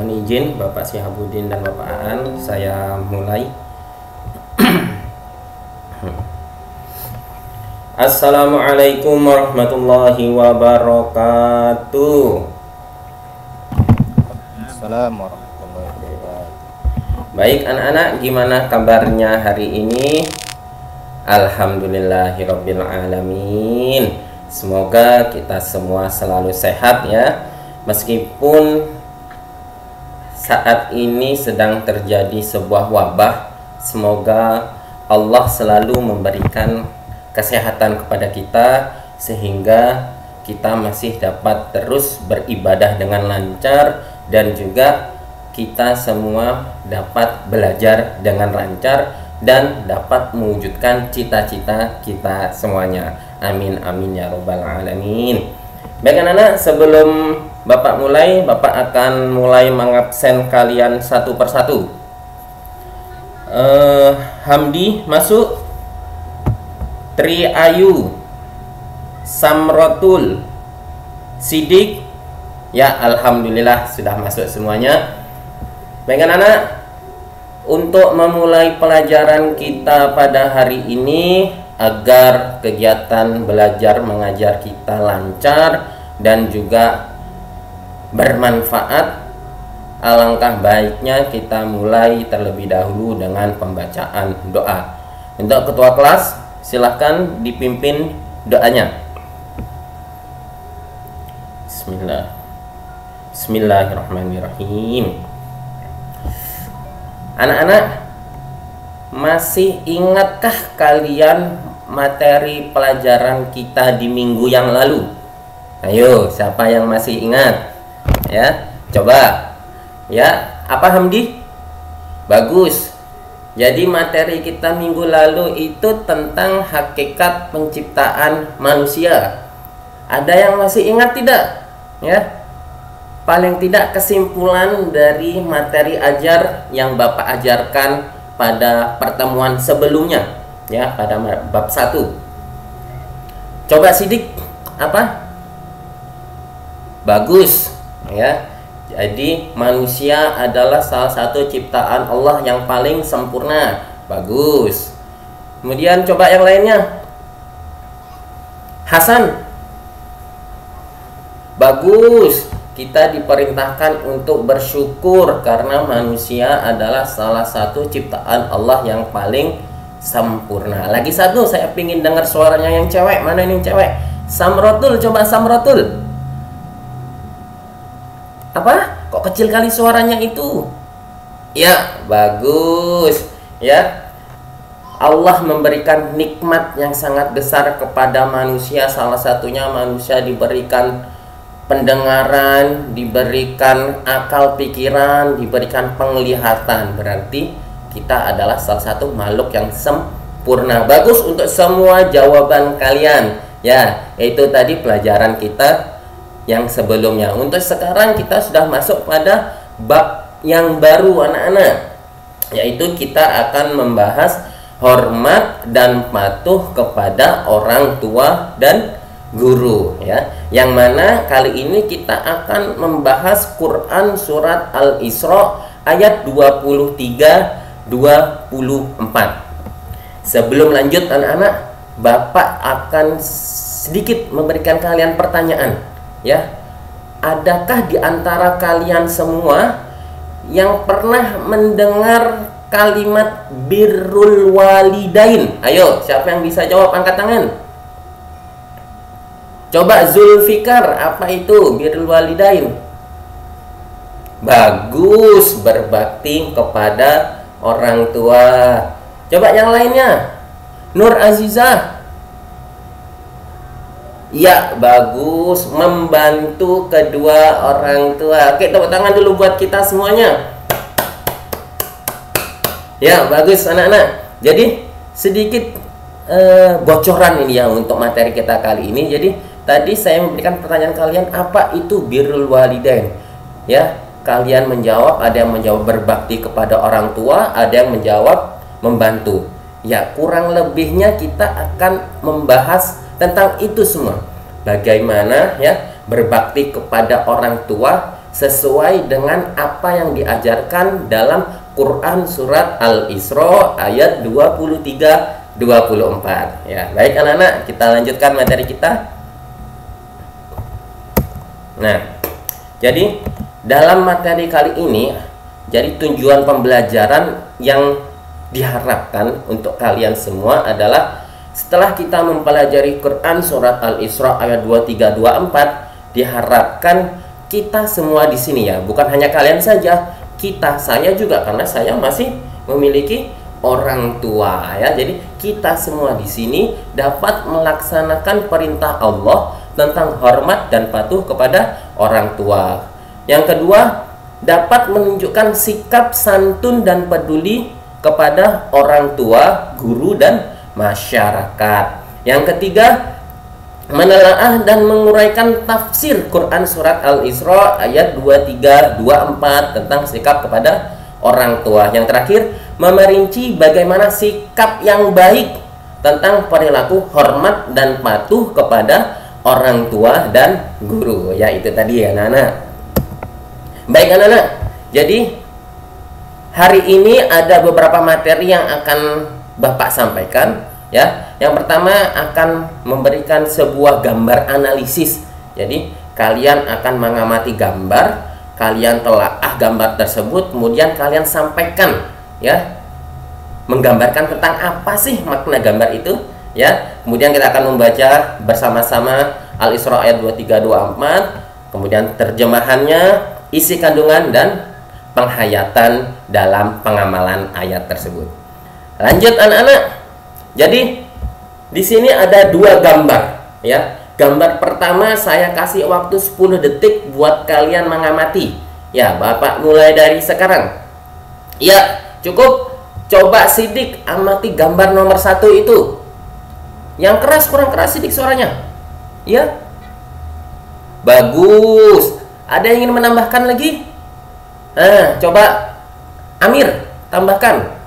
Mohon izin Bapak Syihabuddin dan Bapak Aan, saya mulai. Assalamualaikum warahmatullahi wabarakatuh. Assalamualaikum warahmatullahi wabarakatuh. Baik anak-anak, gimana kabarnya hari ini? Alhamdulillahirabbil alamin. Semoga kita semua selalu sehat ya. Meskipun saat ini sedang terjadi sebuah wabah, semoga Allah selalu memberikan kesehatan kepada kita sehingga kita masih dapat terus beribadah dengan lancar dan juga kita semua dapat belajar dengan lancar dan dapat mewujudkan cita-cita kita semuanya. Amin amin ya robbal alamin. Baik anak-anak, sebelum Bapak mulai, Bapak akan mulai mengabsen kalian satu persatu. Hamdi masuk, Tri Ayu, Samrotul, Sidik, ya alhamdulillah sudah masuk semuanya. Baik anak-anak, untuk memulai pelajaran kita pada hari ini, agar kegiatan belajar mengajar kita lancar dan juga bermanfaat, alangkah baiknya kita mulai terlebih dahulu dengan pembacaan doa. Untuk ketua kelas, silahkan dipimpin doanya. Bismillahirrahmanirrahim. Anak-anak, masih ingatkah kalian materi pelajaran kita di minggu yang lalu? Ayo, siapa yang masih ingat? Ya, coba. Ya, apa Hamdi? Bagus. Jadi materi kita minggu lalu itu tentang hakikat penciptaan manusia. Ada yang masih ingat tidak? Ya. Paling tidak kesimpulan dari materi ajar yang Bapak ajarkan pada pertemuan sebelumnya, ya, pada bab 1. Coba Sidik, apa? Bagus, ya. Jadi manusia adalah salah satu ciptaan Allah yang paling sempurna. Bagus. Kemudian coba yang lainnya. Hasan. Bagus. Kita diperintahkan untuk bersyukur karena manusia adalah salah satu ciptaan Allah yang paling sempurna. Lagi satu, saya pingin dengar suaranya yang cewek. Mana ini cewek? Samrotul, coba Samrotul. Apa? Kok kecil kali suaranya itu? Ya, bagus. Ya. Allah memberikan nikmat yang sangat besar kepada manusia. Salah satunya manusia diberikan pendengaran, diberikan akal pikiran, diberikan penglihatan. Berarti kita adalah salah satu makhluk yang sempurna. Bagus untuk semua jawaban kalian. Ya, itu tadi pelajaran kita yang sebelumnya. Untuk sekarang kita sudah masuk pada bab yang baru anak-anak, yaitu kita akan membahas hormat dan patuh kepada orang tua dan guru, ya. Yang mana kali ini kita akan membahas Quran surat Al-Isra ayat 23-24. Sebelum lanjut anak-anak, Bapak akan sedikit memberikan kalian pertanyaan, ya. Adakah di antara kalian semua yang pernah mendengar kalimat birrul walidain? Ayo, siapa yang bisa jawab angkat tangan? Coba Zulfikar, apa itu birrul walidain? Bagus, berbakti kepada orang tua. Coba yang lainnya. Nur Azizah. Ya, bagus, membantu kedua orang tua. Oke, tepuk tangan dulu buat kita semuanya. Ya, bagus anak-anak. Jadi sedikit bocoran ini ya untuk materi kita kali ini. Jadi tadi saya memberikan pertanyaan kalian, apa itu birrul walidain? Ya, kalian menjawab, ada yang menjawab berbakti kepada orang tua, ada yang menjawab membantu. Ya, kurang lebihnya kita akan membahas tentang itu semua. Bagaimana ya berbakti kepada orang tua sesuai dengan apa yang diajarkan dalam Quran surat Al-Isra ayat 23-24. Ya, baik anak-anak, kita lanjutkan materi kita. Nah, jadi dalam materi kali ini, jadi tujuan pembelajaran yang diharapkan untuk kalian semua adalah setelah kita mempelajari Quran surat Al-Isra ayat 23-24, diharapkan kita semua di sini ya, bukan hanya kalian saja, kita, saya juga, karena saya masih memiliki orang tua ya. Jadi kita semua di sini dapat melaksanakan perintah Allah tentang hormat dan patuh kepada orang tua. Yang kedua, dapat menunjukkan sikap santun dan peduli kepada orang tua, guru, dan masyarakat. Yang ketiga, menelaah dan menguraikan tafsir Quran surat Al-Isra ayat 23-24 tentang sikap kepada orang tua. Yang terakhir, memerinci bagaimana sikap yang baik tentang perilaku hormat dan patuh kepada orang tua dan guru. Ya, itu tadi ya anak-anak. Baik anak-anak, jadi hari ini ada beberapa materi yang akan Bapak sampaikan ya. Yang pertama akan memberikan sebuah gambar analisis. Jadi kalian akan mengamati gambar, kalian telaah gambar tersebut, kemudian kalian sampaikan ya, menggambarkan tentang apa sih makna gambar itu ya. Kemudian kita akan membaca bersama-sama Al-Isra ayat 23-24, kemudian terjemahannya, isi kandungan, dan penghayatan dalam pengamalan ayat tersebut. Lanjut anak-anak. Jadi di sini ada dua gambar ya. Gambar pertama saya kasih waktu 10 detik buat kalian mengamati. Ya, Bapak mulai dari sekarang. Ya, cukup. Coba sidik amati gambar nomor 1 itu. Yang keras, kurang keras sidik suaranya. Ya. Bagus. Ada yang ingin menambahkan lagi? Nah, coba Amir tambahkan.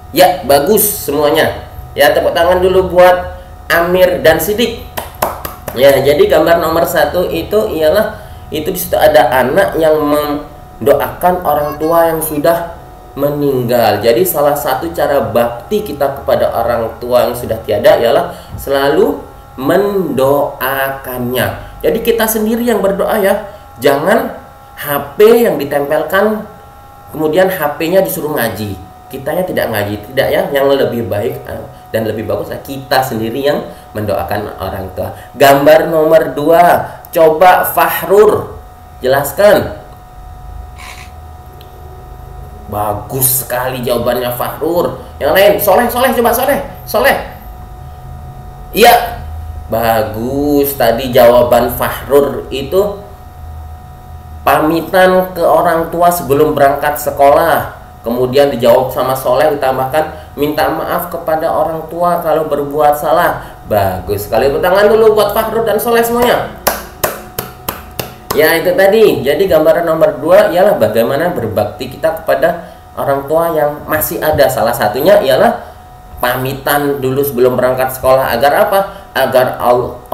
Ya, bagus semuanya. Ya, tepuk tangan dulu buat Amir dan Sidik. Ya, jadi gambar nomor 1 itu ialah itu di situ ada anak yang mendoakan orang tua yang sudah meninggal. Jadi salah satu cara bakti kita kepada orang tua yang sudah tiada ialah selalu mendoakannya. Jadi kita sendiri yang berdoa ya. Jangan HP yang ditempelkan kemudian HP-nya disuruh ngaji. Kitanya tidak ngaji, tidak ya. Yang lebih baik dan lebih bagus kita sendiri yang mendoakan orang tua. Gambar nomor 2, coba Fahrur jelaskan. Bagus sekali jawabannya Fahrur. Yang lain, Soleh coba Soleh. Iya. Bagus, tadi jawaban Fahrur itu pamitan ke orang tua sebelum berangkat sekolah. Kemudian dijawab sama Soleh, ditambahkan minta maaf kepada orang tua kalau berbuat salah. Bagus sekali, tangan dulu buat Fahrur dan Soleh semuanya. Ya, itu tadi. Jadi gambaran nomor 2 ialah bagaimana berbakti kita kepada orang tua yang masih ada. Salah satunya ialah pamitan dulu sebelum berangkat sekolah. Agar apa? Agar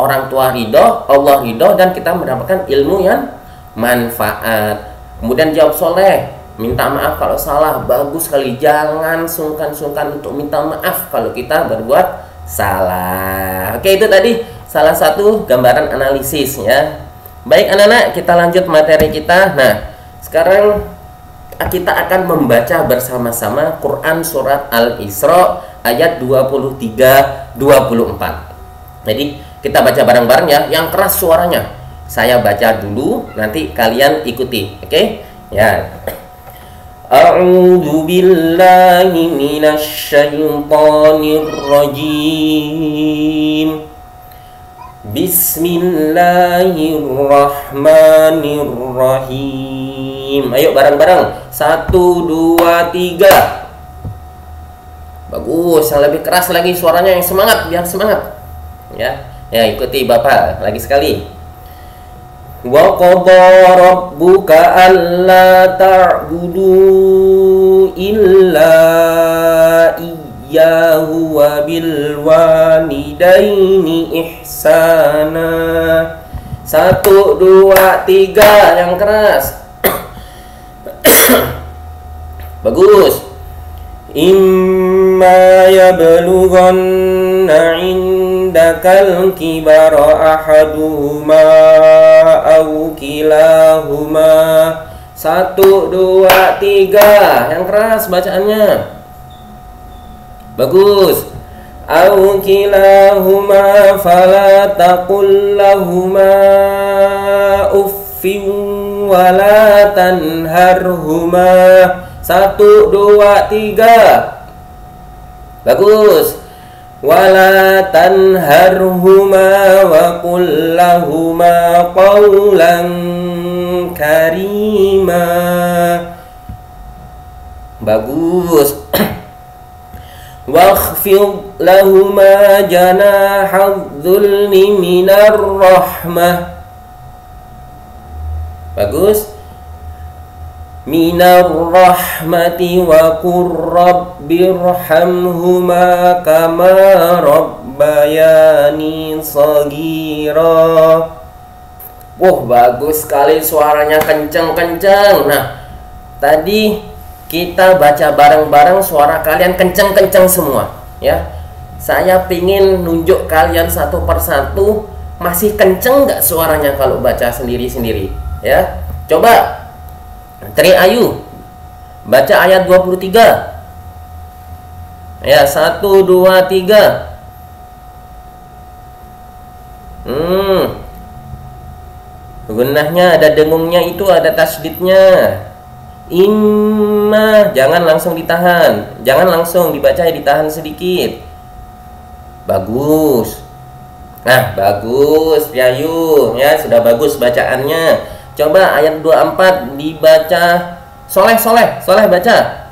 orang tua ridho, Allah ridho, dan kita mendapatkan ilmu yang manfaat. Kemudian jawab Soleh, minta maaf kalau salah. Bagus sekali, jangan sungkan-sungkan untuk minta maaf kalau kita berbuat salah. Oke, itu tadi salah satu gambaran analisis ya. Baik anak-anak, kita lanjut materi kita. Nah, sekarang kita akan membaca bersama-sama Quran surat Al-Isra ayat 23-24. Jadi kita baca bareng-bareng ya, yang keras suaranya. Saya baca dulu, nanti kalian ikuti, oke? Ya. A'udzu billahi minasy syaithanir rajim. Bismillahirrahmanirrahim. Ayo bareng-bareng. 1, 2, 3. Bagus, yang lebih keras lagi suaranya, yang semangat, biar semangat. Ya, ikuti Bapak lagi sekali. Wa qadha rabbuka alla ta'budu illa iyyahu wa bil walidaini ihsana 1, 2, 3 yang keras. Bagus. Imma yablughanna indakal kibara ahaduhuma aw kilahuma. 1, 2, 3 yang keras bacaannya. Bagus. Aw kilahuma fala taqul lahuma uffin wala tanharhuma. 1, 2, 3 bagus. Wala tanharhuma wa qul lahuma qawlan karima. Bagus. Wakhfid lahuma janahadh-dhulli minar rahmah. Bagus. Minar rahmati wa qur rabbirhamhuma kama rabbayani shaghira. Wah, bagus sekali, suaranya kenceng-kenceng. Nah, tadi kita baca bareng-bareng, suara kalian kenceng-kenceng semua ya. Saya pingin nunjuk kalian satu persatu, masih kenceng nggak suaranya kalau baca sendiri-sendiri ya. Coba Tri Ayu baca ayat 23 ya. 1, 2, 3 Gunnahnya ada dengungnya, itu ada tasdidnya. Imma, jangan langsung ditahan, jangan langsung dibaca, ditahan sedikit. Bagus. Nah, bagus Yayu ya, sudah bagus bacaannya. Coba ayat 24 dibaca. Soleh baca.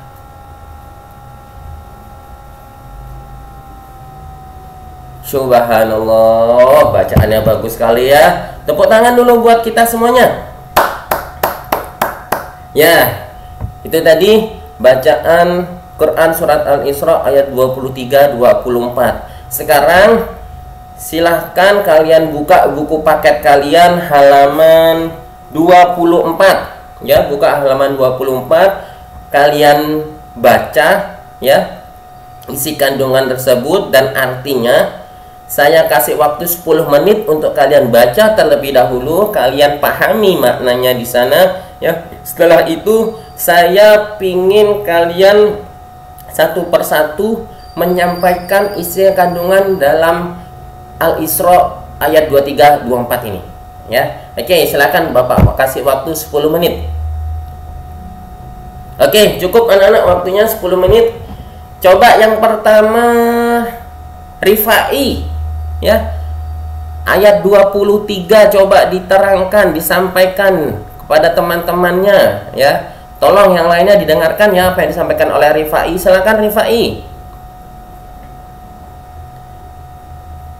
Subhanallah, bacaannya bagus sekali ya. Tepuk tangan dulu buat kita semuanya. Ya, itu tadi bacaan Quran surat Al-Isra ayat 23-24. Sekarang silahkan kalian buka buku paket kalian halaman 24 ya, buka halaman 24, kalian baca ya isi kandungan tersebut dan artinya. Saya kasih waktu 10 menit untuk kalian baca terlebih dahulu, kalian pahami maknanya di sana ya. Setelah itu saya pingin kalian satu persatu menyampaikan isi kandungan dalam Al-Isra ayat 23-24 ini ya. Oke, silakan Bapak kasih waktu 10 menit. Oke, cukup anak-anak, waktunya 10 menit. Coba yang pertama Rifai ya. Ayat 23 coba diterangkan, disampaikan kepada teman-temannya ya. Tolong yang lainnya didengarkan ya apa yang disampaikan oleh Rifai. Silakan Rifai.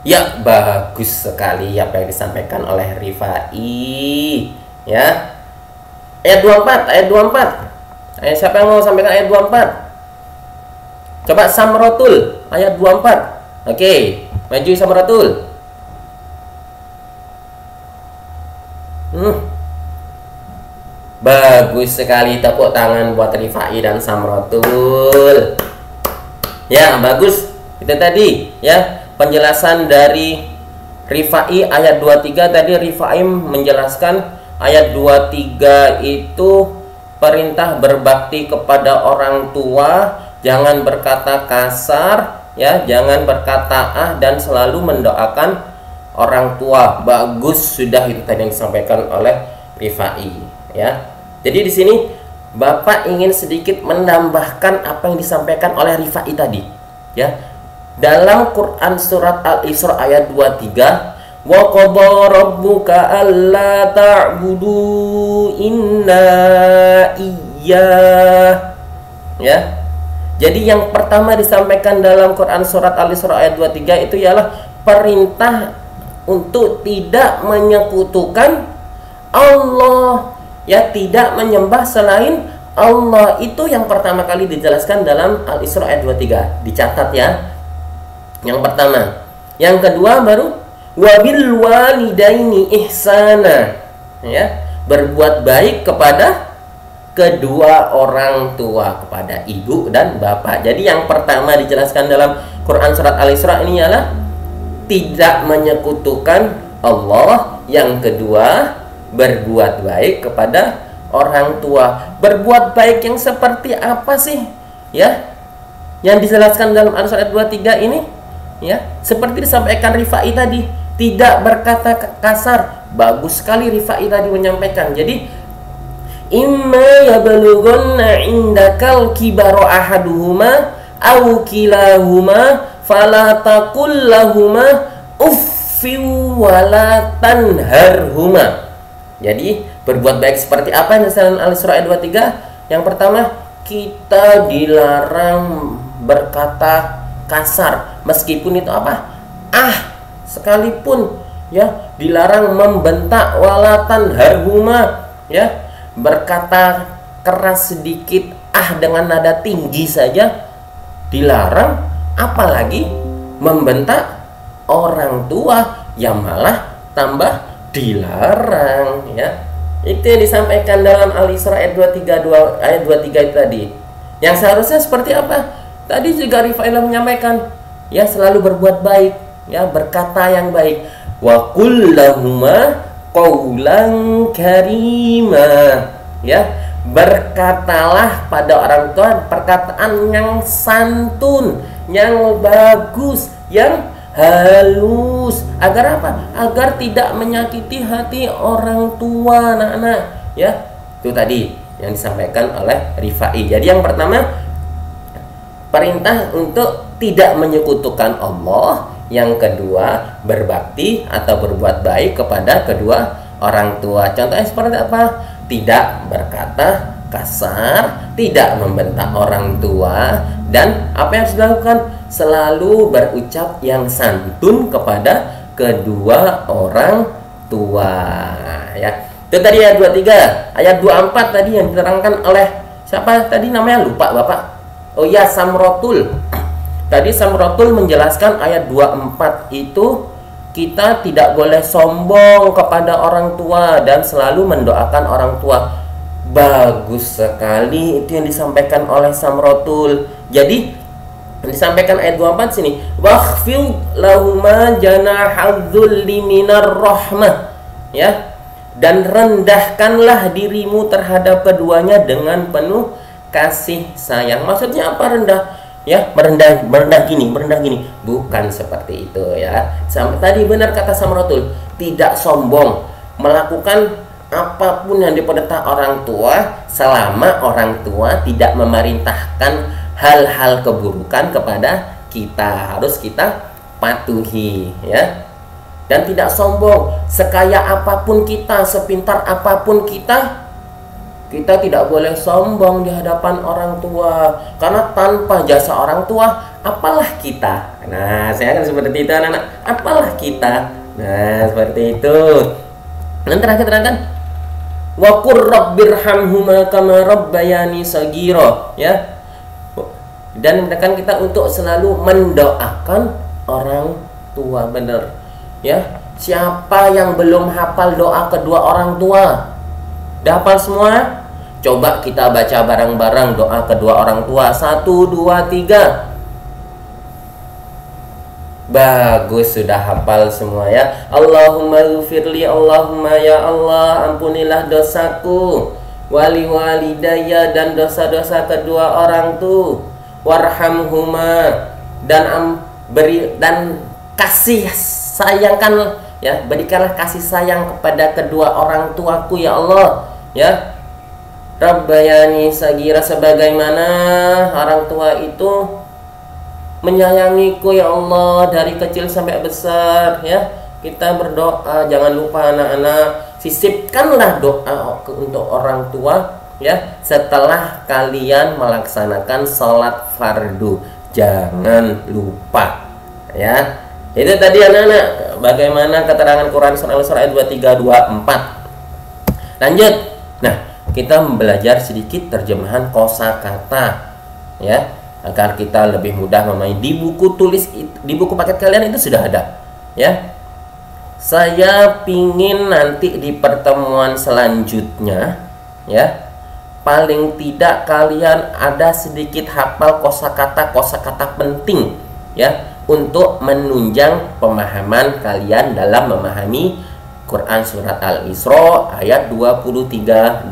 Ya, bagus sekali apa yang disampaikan oleh Rifai ya. Ayat 24. Siapa yang mau sampaikan ayat 24? Coba Samratul ayat 24. Oke, maju Samratul. Bagus sekali, tepuk tangan buat Rifai dan Samratul. Ya, bagus. Itu tadi ya penjelasan dari Rifai ayat 23 tadi. Rifai menjelaskan ayat 23 itu perintah berbakti kepada orang tua, jangan berkata kasar ya, jangan berkata dan selalu mendoakan orang tua. Bagus, sudah itu tadi yang disampaikan oleh Rifai ya. Jadi di sini Bapak ingin sedikit menambahkan apa yang disampaikan oleh Rifai tadi ya. Dalam Quran surat Al-Isra ayat 23, wa qada rabbuka alla ta'budu inna iyyah ya. Jadi yang pertama disampaikan dalam Quran surat Al-Isra ayat 23 itu ialah perintah untuk tidak menyekutukan Allah ya, tidak menyembah selain Allah. Itu yang pertama kali dijelaskan dalam Al-Isra ayat 23. Dicatat ya. Yang pertama. Yang kedua baru wabil walidaini ihsana, ya, berbuat baik kepada kedua orang tua, kepada ibu dan bapak. Jadi yang pertama dijelaskan dalam Quran surat Al-Isra ini ialah tidak menyekutukan Allah. Yang kedua, berbuat baik kepada orang tua. Berbuat baik yang seperti apa sih? Ya, yang dijelaskan dalam Al-Isra ayat 23 ini, ya, seperti disampaikan Rifai tadi, tidak berkata kasar. Bagus sekali Rifai tadi menyampaikan. Jadi imma yablughanna indakal kibaru ahaduhuma aw kilahuma fala taqul lahuma uffin wala tanharhuma. Jadi berbuat baik seperti apa yang disebutkan Al-Isra ayat 23? Yang pertama, kita dilarang berkata kasar, meskipun itu apa? Sekalipun, ya, dilarang membentak, walatan harhuma, ya, berkata keras sedikit, dengan nada tinggi saja dilarang, apalagi membentak orang tua, yang malah tambah dilarang, ya. Itu yang disampaikan dalam Al-Isra ayat 23 itu tadi. Yang seharusnya seperti apa? Tadi juga Rifailah menyampaikan, ya, selalu berbuat baik, ya, berkata yang baik. Wa qul lahuma qaulan karima, ya, berkatalah pada orang tua perkataan yang santun, yang bagus, yang halus. Agar apa? Agar tidak menyakiti hati orang tua, anak-anak, ya. Itu tadi yang disampaikan oleh Rifai. Jadi yang pertama, perintah untuk tidak menyekutukan Allah. Yang kedua, berbakti atau berbuat baik kepada kedua orang tua. Contohnya seperti apa? Tidak berkata kasar, tidak membentak orang tua, dan apa yang harus dilakukan? Selalu berucap yang santun kepada kedua orang tua, ya. Itu tadi ayat 23. Ayat 24 tadi yang diterangkan oleh siapa tadi namanya? Lupa Bapak. Oh ya, Samrotul. Tadi Samrotul menjelaskan ayat 24 itu kita tidak boleh sombong kepada orang tua dan selalu mendoakan orang tua. Bagus sekali itu yang disampaikan oleh Samrotul. Jadi disampaikan ayat 24 sini, wakhfid lahuma janahadzulli minar rahmah, ya, dan rendahkanlah dirimu terhadap keduanya dengan penuh kasih sayang. Maksudnya apa rendah? Ya, merendah gini, bukan seperti itu, ya. Sampai tadi benar kata Samrotul, tidak sombong melakukan apapun yang diperintah orang tua selama orang tua tidak memerintahkan hal-hal keburukan kepada kita, harus kita patuhi, ya. Dan tidak sombong, sekaya apapun kita, sepintar apapun kita tidak boleh sombong di hadapan orang tua, karena tanpa jasa orang tua apalah kita. Nah, saya akan seperti itu anak-anak, apalah kita. Nah, seperti itu. Dan terakhir terangkan, wa qur rabbirhamhuma kama rabbayani saghira, ya. Dan menekan kita untuk selalu mendoakan orang tua, benar, ya. Siapa yang belum hafal doa kedua orang tua? Udah hafal semua? Coba kita baca bareng-bareng doa kedua orang tua. 1, 2, 3. Bagus, sudah hafal semua, ya. Allahumma ghfirli, Allahumma ya Allah, ampunilah dosaku, wali walidayya, dan dosa-dosa kedua orang tu, warhamhuma, dan kasih sayangkan, ya, berikanlah kasih sayang kepada kedua orang tuaku, ya Allah, ya. Rabbayani sagira, sebagaimana orang tua itu menyayangiku, ya Allah, dari kecil sampai besar, ya. Kita berdoa, jangan lupa anak-anak, sisipkanlah doa untuk orang tua, ya, setelah kalian melaksanakan sholat fardu, jangan lupa, ya. Itu tadi anak-anak, bagaimana keterangan Quran surah ayat 23, 24. Lanjut. Nah, kita belajar sedikit terjemahan kosakata, ya, agar kita lebih mudah memahami. Di buku tulis, di buku paket kalian itu sudah ada, ya. Saya pingin nanti di pertemuan selanjutnya, ya, paling tidak kalian ada sedikit hafal kosakata penting, ya, untuk menunjang pemahaman kalian dalam memahami Quran surat Al-Isra ayat 23-24.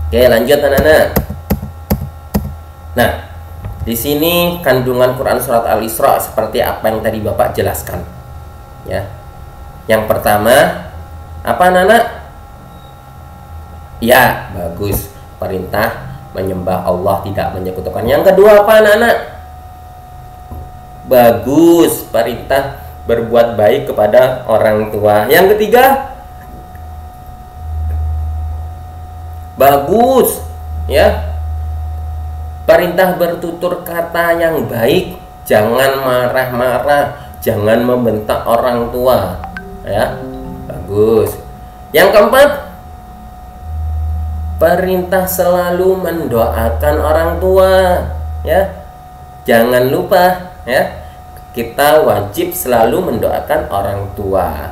Oke, lanjut anak-anak. Nah, di sini kandungan Quran surat Al-Isra seperti apa yang tadi Bapak jelaskan, ya. Yang pertama, apa anak-anak? Ya, bagus. Perintah menyembah Allah, tidak menyekutukan. Yang kedua apa anak-anak? Bagus. Perintah berbuat baik kepada orang tua. Yang ketiga? Bagus. Ya. Perintah bertutur kata yang baik. Jangan marah-marah. Jangan membentak orang tua. Ya, bagus. Yang keempat, perintah selalu mendoakan orang tua, ya. Jangan lupa, ya, kita wajib selalu mendoakan orang tua,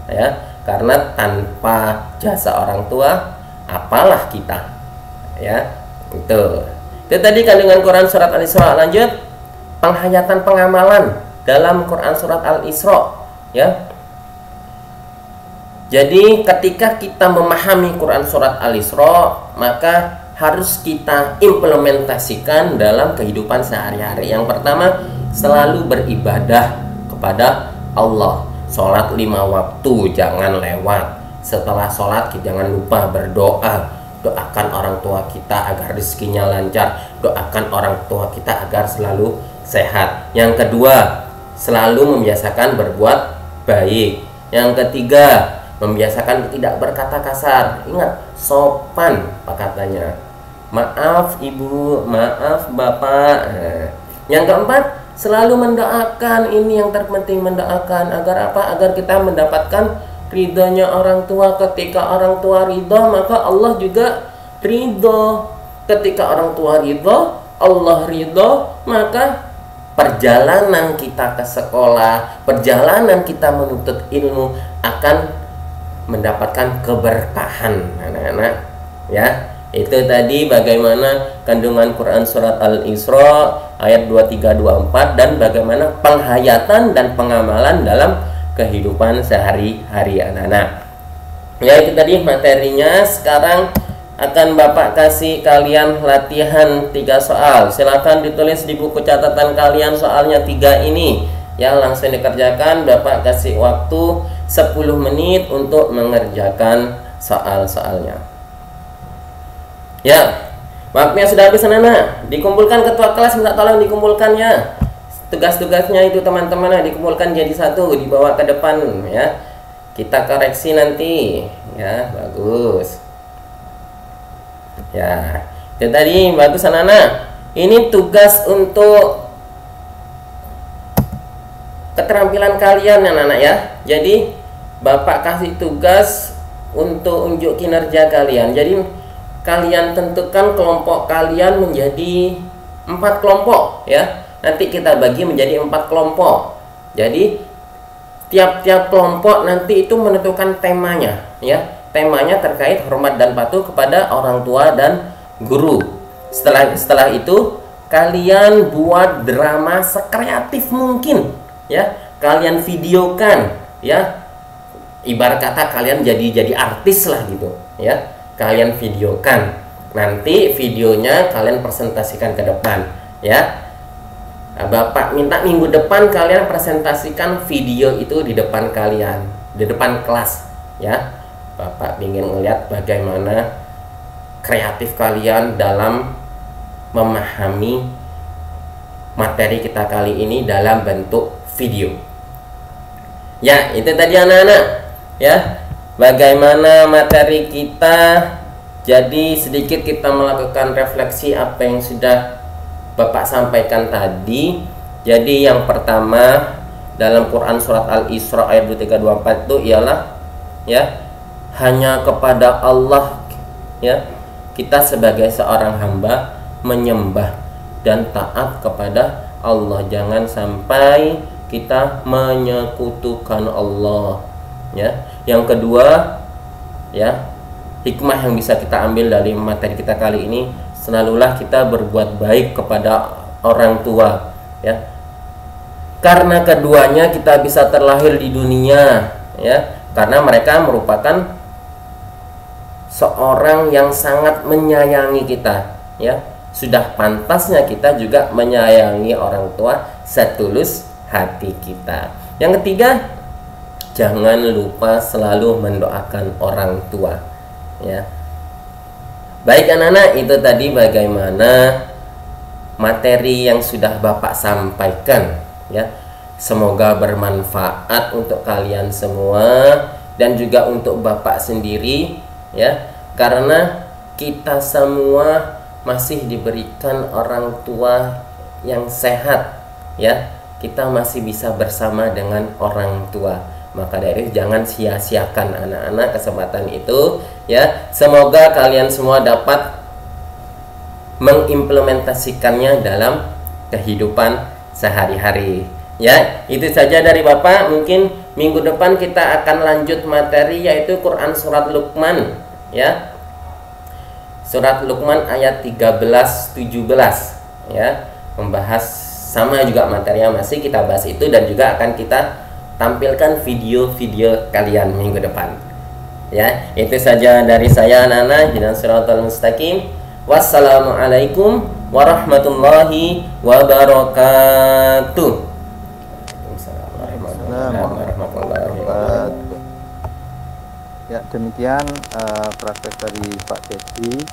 ya, karena tanpa jasa orang tua apalah kita, ya. Itu tadi kandungan Quran surat Al-Isra. Lanjut, penghayatan pengamalan dalam Quran surat Al-Isra, ya. Jadi ketika kita memahami Quran surat Al-Isra, maka harus kita implementasikan dalam kehidupan sehari-hari. Yang pertama, selalu beribadah kepada Allah. Sholat 5 waktu jangan lewat. Setelah sholat jangan lupa berdoa. Doakan orang tua kita agar rezekinya lancar. Doakan orang tua kita agar selalu sehat. Yang kedua, selalu membiasakan berbuat baik. Yang ketiga, membiasakan tidak berkata kasar. Ingat, sopan apa katanya. Maaf ibu, maaf bapak. Yang keempat, selalu mendoakan. Ini yang terpenting, mendoakan agar apa? Agar kita mendapatkan ridhonya orang tua. Ketika orang tua ridho, maka Allah juga ridho. Ketika orang tua ridho, Allah ridho, maka perjalanan kita ke sekolah, perjalanan kita menuntut ilmu akan mendapatkan keberkahan, anak-anak, ya. Itu tadi bagaimana kandungan Quran surat Al-Isra ayat 23-24 dan bagaimana penghayatan dan pengamalan dalam kehidupan sehari-hari anak-anak. Ya, itu tadi materinya. Sekarang akan Bapak kasih kalian latihan 3 soal. Silakan ditulis di buku catatan kalian soalnya 3 ini. Ya, langsung dikerjakan. Bapak kasih waktu 10 menit untuk mengerjakan soal-soalnya. Ya, waktunya sudah habis anak-anak. Dikumpulkan ketua kelas, minta tolong dikumpulkannya. Tugas-tugasnya itu teman-teman dikumpulkan jadi satu, dibawa ke depan, ya. Kita koreksi nanti. Ya, bagus. Ya, itu tadi bagus anak-anak. Ini tugas untuk keterampilan kalian anak-anak, ya. Jadi Bapak kasih tugas untuk unjuk kinerja kalian. Jadi kalian tentukan kelompok kalian menjadi 4 kelompok, ya. Nanti kita bagi menjadi 4 kelompok. Jadi tiap-tiap kelompok nanti itu menentukan temanya, ya. Temanya terkait hormat dan patuh kepada orang tua dan guru. Setelah itu kalian buat drama sekreatif mungkin, ya. Kalian videokan, ya. Ibarat kata kalian jadi artis lah gitu, ya. Kalian videokan. Nanti videonya kalian presentasikan ke depan, ya. Nah, Bapak minta minggu depan kalian presentasikan video itu di depan kalian, di depan kelas, ya. Bapak ingin melihat bagaimana kreatif kalian dalam memahami materi kita kali ini dalam bentuk video. Ya, itu tadi anak-anak. Ya, bagaimana materi kita. Jadi sedikit kita melakukan refleksi apa yang sudah Bapak sampaikan tadi. Jadi yang pertama dalam Quran surat Al-Isra ayat 23-24 itu ialah, ya, hanya kepada Allah, ya, kita sebagai seorang hamba menyembah dan taat kepada Allah. Jangan sampai kita menyekutukan Allah. Ya. Yang kedua, ya, hikmah yang bisa kita ambil dari materi kita kali ini, selalulah kita berbuat baik kepada orang tua, ya. Karena keduanya kita bisa terlahir di dunia, ya. Karena mereka merupakan seorang yang sangat menyayangi kita, ya. Sudah pantasnya kita juga menyayangi orang tua setulus hati kita. Yang ketiga, jangan lupa selalu mendoakan orang tua, ya. Baik anak-anak, itu tadi bagaimana materi yang sudah Bapak sampaikan, ya. Semoga bermanfaat untuk kalian semua dan juga untuk Bapak sendiri, ya. Karena kita semua masih diberikan orang tua yang sehat, ya. Kita masih bisa bersama dengan orang tua. Maka dari itu jangan sia-siakan anak-anak kesempatan itu, ya. Semoga kalian semua dapat mengimplementasikannya dalam kehidupan sehari-hari. Ya, itu saja dari Bapak. Mungkin minggu depan kita akan lanjut materi yaitu Quran surat Luqman, ya. Surat Luqman ayat 13-17, ya. Membahas sama juga materinya, masih kita bahas itu dan juga akan kita tampilkan video-video kalian minggu depan. Ya, itu saja dari saya anak-anak. Ihdinas siratal mustaqim. Wassalamualaikum warahmatullahi wabarakatuh. Assalamualaikum warahmatullahi wabarakatuh. Ya, demikian praktek dari Pak Dedi.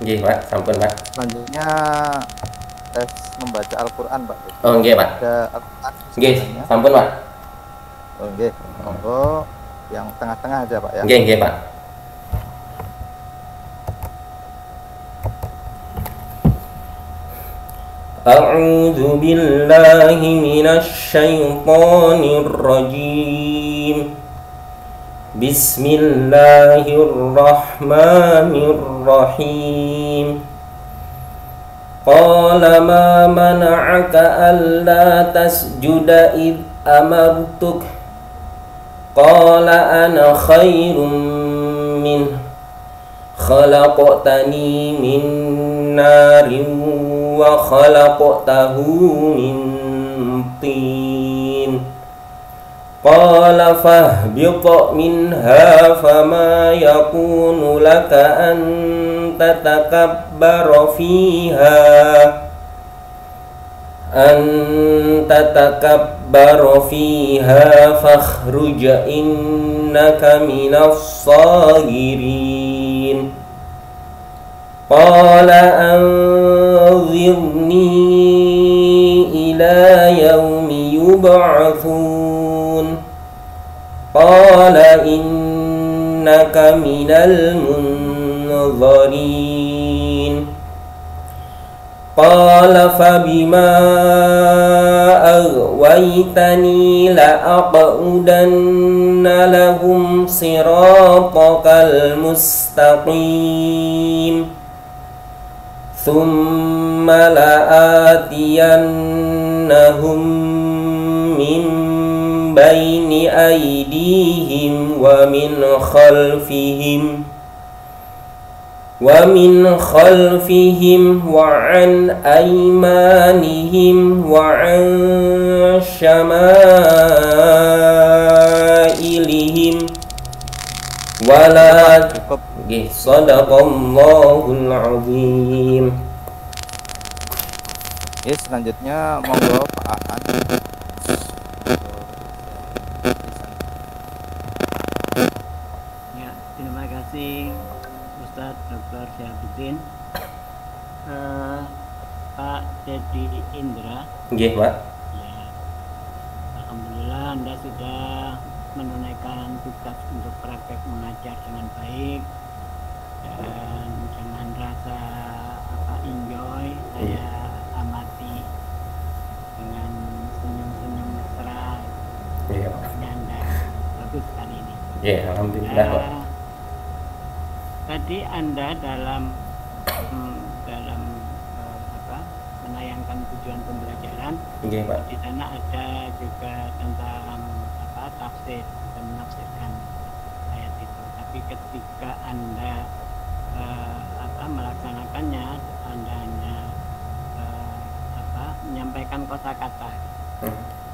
Nggih, Pak, sampun, Pak. Selanjutnya tes membaca Al-Qur'an, Pak Dedi. Oh, nggih, Pak. Ada Al-Qur'an. Nggih, sampun, Pak. Oh, nggih. Monggo yang tengah-tengah aja, Pak, ya. Nggih, nggih, Pak. A'udzu billahi minasy syaithanir rajim. Bismillahirrahmanirrahim. Qala ma mana'aka alla tasjuda id amartuk. Qala ana khairum min khalaqtani min narin wa khalaqtahu min tin. Qala fahbit minha fama yakunu laka an tatakabbara fiha fakhruj innaka minas sagirin. Qala anzirni ila yaumi yub'atsun. Qala innaka minal munzirin. Qala fabima aghwaytani la'aq'udanna lahum siratakal mustaqim. Thumma la'atiyannahum min baini aydihim wa min khalfihim wa an aymanihim wa an syama'ilihim wala sadaqallahul azim. Ya, selanjutnya monggo Pak Aan. Ya, terima kasih Ustadz Dr. Syahabuddin. Pak Dedi Indra. Nggih, Pak. Ya, alhamdulillah Anda sudah menunaikan tugas untuk praktek mengajar dengan baik dan dengan rasa enjoy. Saya amati dengan senyum-senyum mesra. Iya. Anda bagus kali ini. Ya, alhamdulillah, Pak. Tadi Anda dalam menayangkan tujuan pembelajaran. Nggih, Pak. Di sana ada juga tentang tafsir dan menafsirkan ayat itu. Tapi ketika Anda melaksanakannya, Anda hanya menyampaikan kosakata.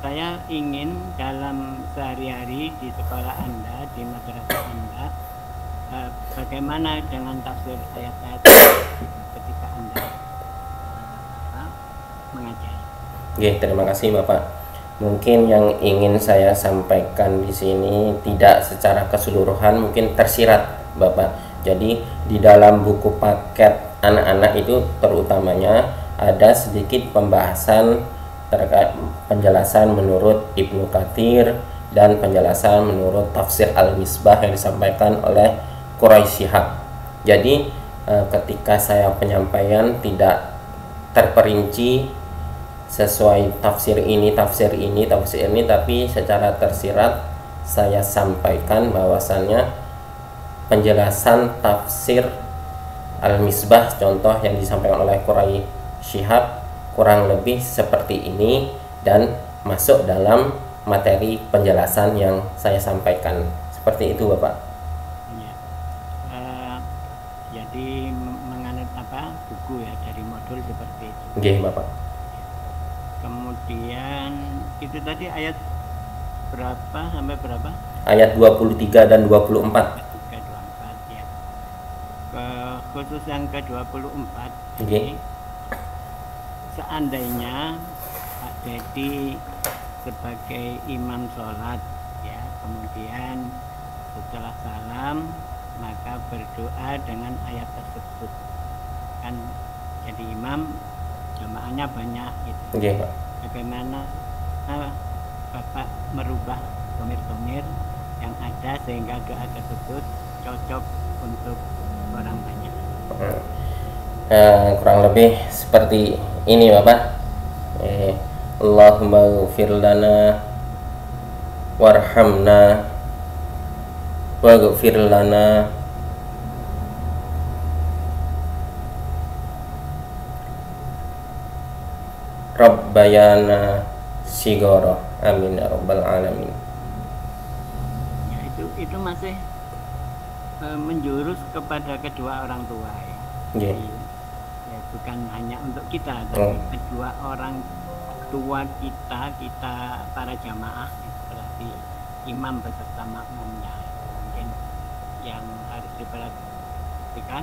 Saya ingin dalam sehari-hari di sekolah Anda, di madrasah Anda, bagaimana dengan tafsir ayat-ayat ketika Anda mengajar. Oke, terima kasih Bapak. Mungkin yang ingin saya sampaikan di sini tidak secara keseluruhan, mungkin tersirat Bapak. Jadi di dalam buku paket anak-anak itu terutamanya ada sedikit pembahasan terkait penjelasan menurut Ibnu Katsir dan penjelasan menurut tafsir Al-Misbah yang disampaikan oleh Quraisy Shihab. Jadi ketika saya penyampaian tidak terperinci sesuai tafsir ini, tapi secara tersirat saya sampaikan bahwasannya penjelasan tafsir Al-Misbah contoh yang disampaikan oleh Quraisy Shihab kurang lebih seperti ini dan masuk dalam materi penjelasan yang saya sampaikan. Seperti itu Bapak. Ya. Jadi menganut buku ya dari modul seperti itu. Nggih, Bapak. Kemudian itu tadi ayat berapa sampai berapa? Ayat 23 dan 24. Ya. Khusus yang ke-24 Nggih. Seandainya Pak Dedi sebagai imam sholat ya, kemudian setelah salam maka berdoa dengan ayat tersebut, kan jadi imam jamaahnya banyak gitu. Nggih, Pak. Bagaimana Bapak merubah domir-domir yang ada sehingga doa tersebut cocok untuk orang banyak? Kurang lebih seperti ini Bapak. Allahumma ghfir lana warhamna waghfir lana Rabbayana sigara. Amin ya rabbal alamin. Ya, itu masih menjurus kepada kedua orang tua ya. Yeah. Ya, bukan hanya untuk kita, tapi kedua orang tua kita para jamaah, berarti imam beserta makmumnya. Mungkin yang harus diperhatikan.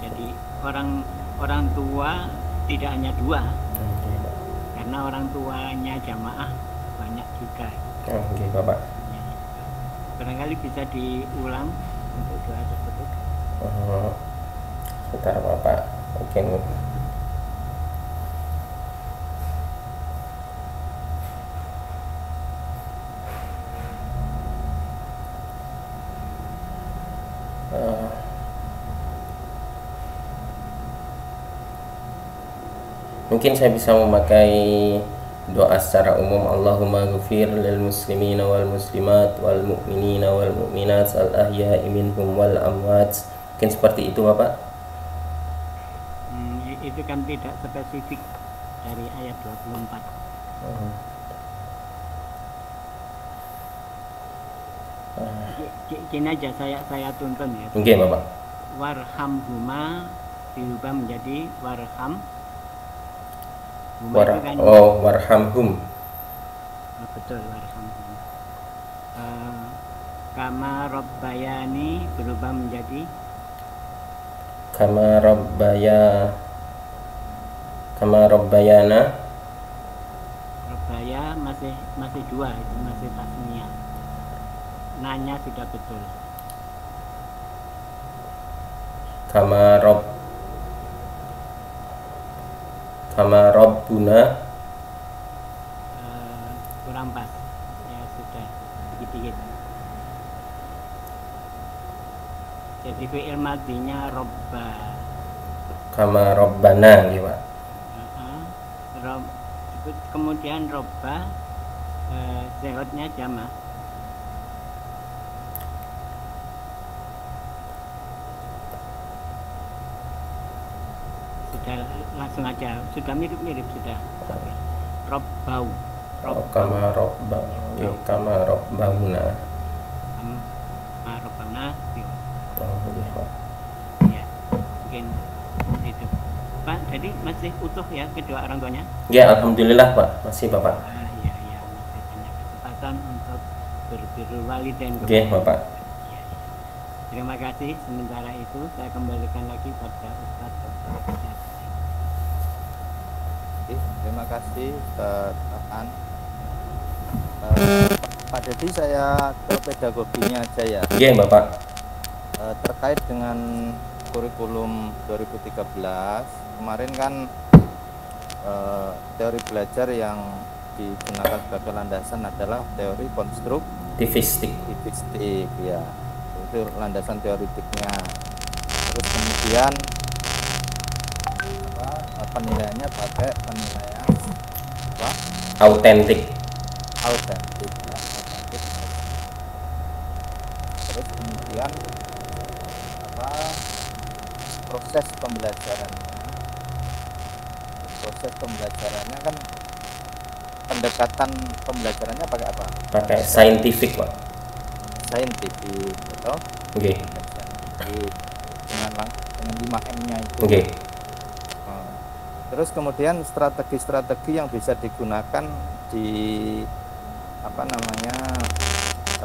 Jadi orang tua tidak hanya dua, karena orang tuanya jamaah banyak juga. Oke, Bapak. Ya, barangkali bisa diulang untuk doa tersebut. Sebentar Bapak, mungkin mungkin saya bisa memakai doa secara umum. Allahumma ghfir lil muslimina wal muslimat wal mu'minina wal mu'minat al ahya'i minhum wal amwat. Mungkin seperti itu Bapak. Itu kan tidak spesifik dari ayat 24. Gini aja saya tuntun ya. Oke, Bapak. Warhamhuma diubah menjadi warham. Warhamhum. Betul, warhamhum. Kama rabbayani berubah menjadi Kama rabbayana. Rabbaya masih dua, itu masih tasniah. Nanya sudah betul. Kama rabbuna. Kurang pas. Ya sudah dikit-dikit. Jadi fi'il madinya robba. Kama rabbana gitu Pak. Kemudian robba zerotnya jama. Sudah Saya langsung aja, sudah mirip-mirip sudah. Robbau, kama robbau, kama robbauna. Robbauna, Oh, iya, Pak. ya mungkin itu. Pak, jadi masih utuh ya kedua orang tuanya? Ya, alhamdulillah, Pak. Masih, Bapak. Iya, iya, masih banyak kesempatan untuk berbirrul walidain. Oke, Bapak. Iya. Terima kasih. Sementara itu saya kembalikan lagi pada Ustaz Dr. Syed. Oke, terima kasih Ustaz Afan. Pak Dedi, saya ke pedagoginya aja ya. Oke, Bapak. Terkait dengan kurikulum 2013 kemarin kan teori belajar yang digunakan sebagai landasan adalah teori Tivistik. konstruktivistik ya, itu landasan teoritiknya. Terus kemudian penilaiannya pakai penilaian Autentik. autentik ya, autentik. Terus kemudian proses pembelajarannya kan pendekatan pembelajarannya pakai apa? Pakai saintifik, Pak. Saintifik, betul? Oke. Dengan 5M-nya itu. Oke. Terus kemudian strategi-strategi yang bisa digunakan di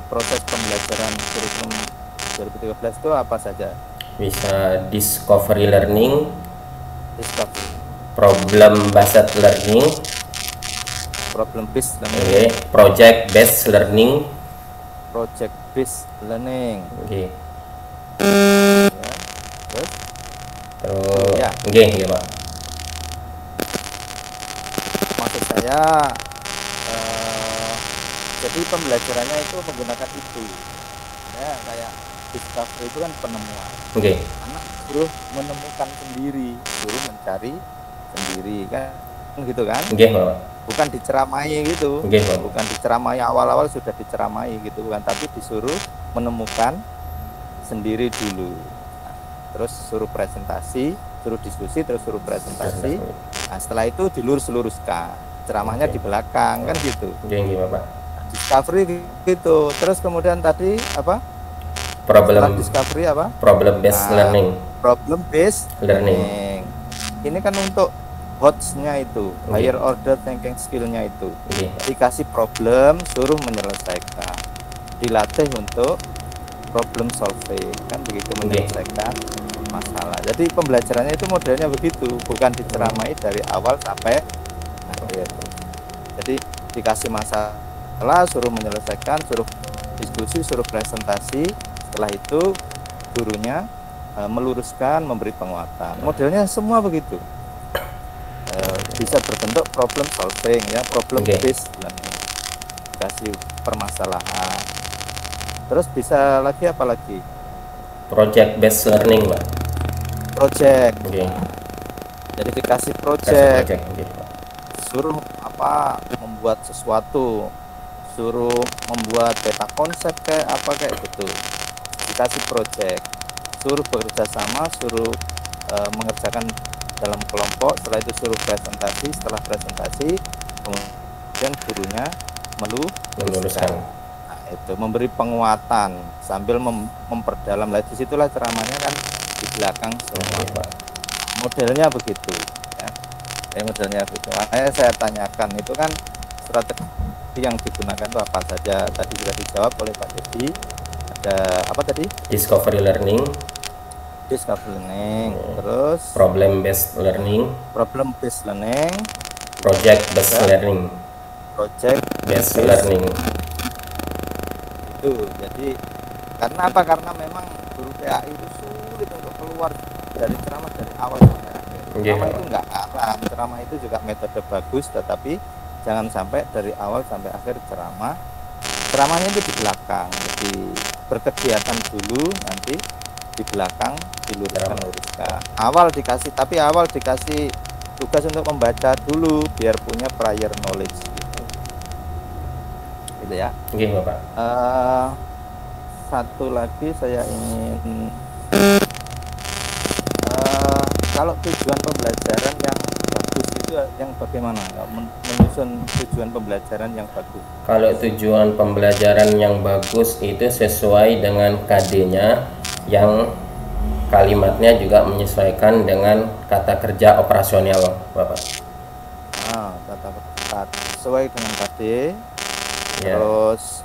proses pembelajaran kurikulum 2013 itu apa saja? Bisa discovery learning, Discovery, problem based learning, problem based learning, project based learning. project based learning. Oke. Ya. Terus ya. Oke, ya, Pak. Maksud saya jadi pembelajarannya itu menggunakan itu ya, kayak discovery itu kan penemuan. Oke. Anak suruh menemukan sendiri, suruh mencari sendiri kan gitu kan. Oke, Bapak. Bukan diceramai gitu. Oke, Bapak. Bukan diceramai awal-awal sudah diceramai gitu kan, tapi disuruh menemukan sendiri dulu. Nah, terus suruh presentasi, suruh diskusi, terus suruh presentasi. Nah, setelah itu dilurus-luruskan. Ceramahnya di belakang kan gitu. Oke, Bapak. Discovery gitu. Terus kemudian tadi apa? Problem discovery apa? Problem based learning. Problem based Learning. Ini kan untuk HOTS-nya itu, higher order thinking skill-nya itu. Dikasih problem, suruh menyelesaikan. Dilatih untuk problem solving, kan begitu, menyelesaikan masalah. Jadi pembelajarannya itu modelnya begitu, bukan diceramai dari awal sampai akhir. Jadi dikasih masalah, suruh menyelesaikan, suruh diskusi, suruh presentasi. Setelah itu gurunya meluruskan, memberi penguatan. Modelnya semua begitu. Bisa berbentuk problem solving ya, problem based learning. Dikasih permasalahan. Terus bisa lagi apa lagi? Project based learning, Pak. Project. Jadi dikasih project. Suruh membuat sesuatu, suruh membuat peta konsep kayak gitu. Dikasih project, suruh bekerja sama, suruh mengerjakan dalam kelompok. Setelah itu suruh presentasi. Setelah presentasi kemudian gurunya meluruskan. Nah, itu memberi penguatan sambil memperdalam. Lah disitulah ceramahnya kan di belakang semua. Modelnya begitu ya. Modelnya begitu. Makanya saya tanyakan itu kan strategi yang digunakan itu apa saja. Tadi sudah dijawab oleh Pak Dedi. Ada apa tadi? Discovery learning, terus problem based learning, project based learning, learning. Itu jadi karena apa? Karena memang guru PAI itu sulit untuk keluar dari ceramah dari awal sampai akhir. Ceramah itu enggak arah, ceramah itu juga metode bagus, tetapi jangan sampai dari awal sampai akhir ceramahnya itu di belakang. Jadi berkegiatan dulu, nanti di belakang diluruskan. Awal dikasih tugas untuk membaca dulu biar punya prior knowledge gitu ya. Oke, Bapak. Satu lagi saya ingin Kalau tujuan pembelajaran yang bagus itu yang bagaimana? Menyusun tujuan pembelajaran yang bagus. Kalau tujuan pembelajaran yang bagus itu sesuai dengan KD-nya, yang kalimatnya juga menyesuaikan dengan kata kerja operasional, Bapak. Kata sesuai dengan KD. Ya. Terus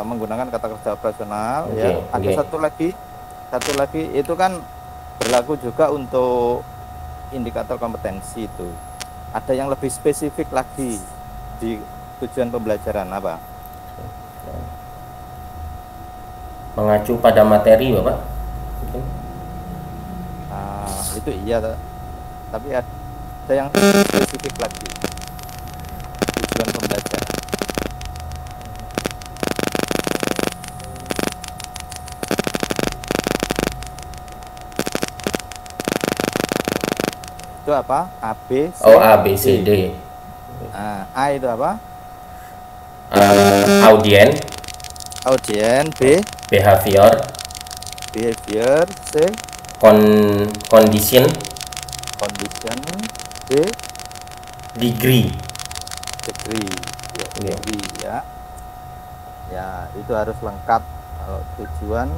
menggunakan kata kerja operasional. Ya. Ada satu lagi itu kan berlaku juga untuk indikator kompetensi itu. Ada yang lebih spesifik lagi di tujuan pembelajaran apa? Mengacu pada materi, Bapak. Itu iya, tapi ada yang spesifik lagi tujuan pembelajaran. Itu apa? A, B, C. A, B, C, D. A itu apa? Audien. B. Behavior. C. Condition. D. Degree. Ya, itu harus lengkap. Kalau tujuan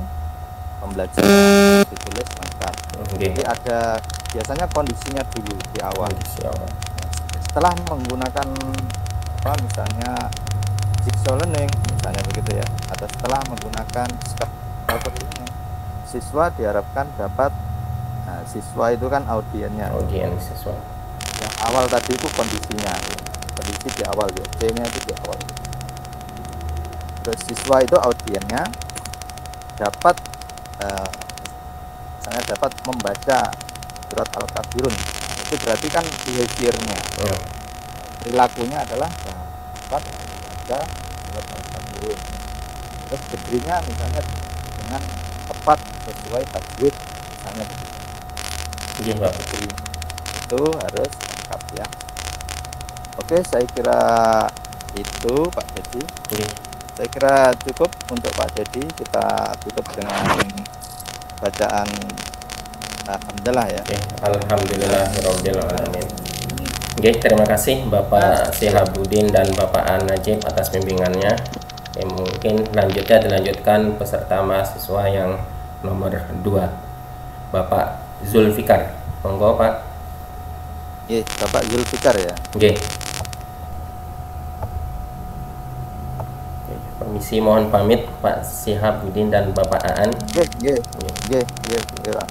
pembelajaran ditulis lengkap. Jadi ada biasanya kondisinya dulu di awal. Setelah menggunakan misalnya jigsaw learning misalnya begitu ya, atau setelah menggunakan scaffold learning, siswa diharapkan dapat, siswa itu kan audiennya. Siswa. Yang awal tadi itu kondisinya, kondisi di awal ya, C-nya itu di awal. Terus siswa itu audiennya dapat misalnya dapat membaca surat Al-Kafirun. Itu berarti kan behaviornya, perilakunya adalah dapat membaca surat Al-Kafirun. Terus degree-nya misalnya dengan tepat sesuai tajwid misalnya begitu. Itu harus lengkap ya. Oke, saya kira itu Pak Dedi. Saya kira cukup untuk Pak Dedi. Kita tutup dengan bacaan alhamdulillah ya. Alhamdulillahirabbil alamin. Terima kasih Bapak Syihabuddin dan Bapak An-Najib atas bimbingannya. Mungkin lanjutnya dilanjutkan peserta mahasiswa yang nomor 2, Bapak Zulfikar. Monggo Pak. Bapak Zulfikar ya. Permisi, mohon pamit Pak Syihabuddin dan Bapak Aan. Pak.